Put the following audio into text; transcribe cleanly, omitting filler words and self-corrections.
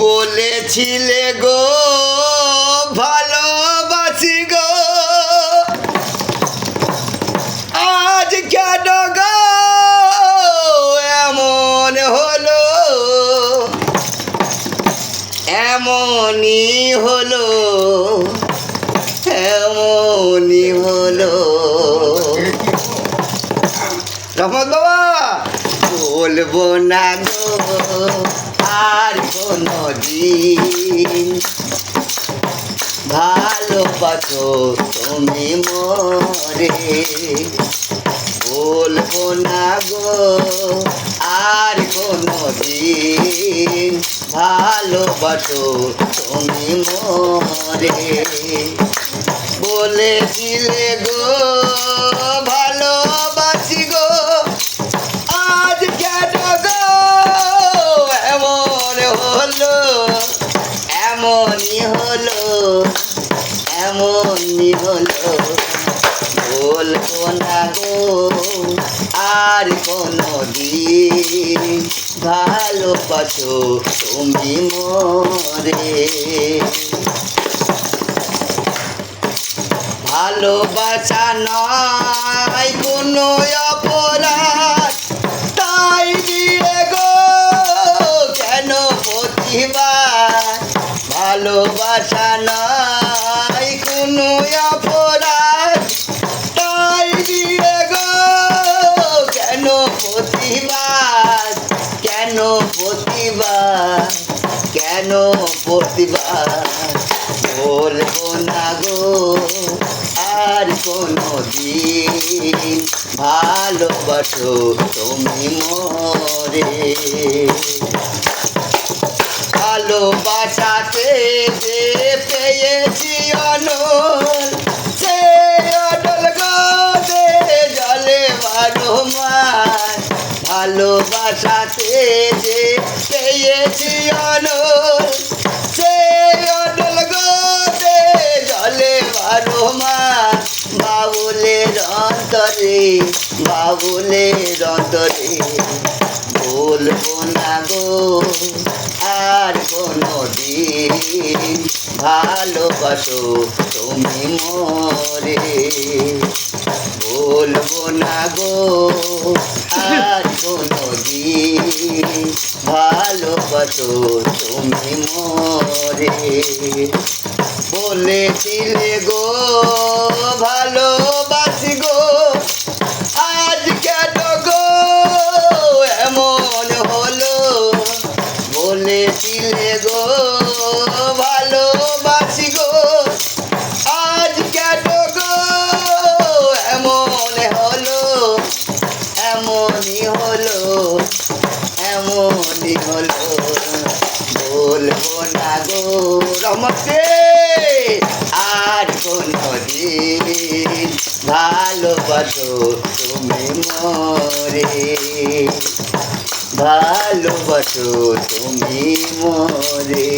বলেছিলে গো ভালোবাসি গো, আজ কেন গো এমন হলো, এমনই হলো, এমনই হলো। রহমত বাবা, বলবো না গো আর কোনো দিন, ভালোবাসো তুমি মরে। বলবো না গো আর কোনো দিন, ভালোবাসো তুমি মরে। বলেছিলে গো ভালোবাসি গো, আজ কেন গো এমন হলো, এমনই হলো, এমনই হলো। বলবো না গো আর কোনো দিন, ভালোবাসো তুমি মরে। ভালোবাসা নয় কোনো অপরাধ, তাই দিয়ে গো কেন প্রতিবাদ। ভালোবাসা নয় কোনো অপরাধ, তাই দিয়ে গো কেন প্রতিবাদ, কেন প্রতিবাদ, কেন প্রতিবাদ। বলবো না গো আর কোনো দিন, ভালোবাসো তুমি মরে। ভালোবাসাতে যে পেয়েছি অনল, সে অনল গদে জলে বারো মাস। ভালোবাসাতে যে পেয়েছি অনল, সে অনল গদে জলে বারো মাস। বাবুলের অন্তরে, বাবুলের অন্তরে। বলবো না গো আর কোনো দিন, ভালোবাসো তুমি মরে। বলবো না গো আর কোনো দিন, ভালোবাসো তুমি মরে। বলেছিলে গো ভালোবাসি গো, আজ কেন গো এমন হলো। বলেছিলে গো ভালোবাসি গো, আজ কেন গো এমন হলো, এমনই হলো, এমনই হলো। বলবো না গো রমতে আর কোনো দিন, ভালোবাসো তুমি মরে। ভালোবাসো তুমি মরে।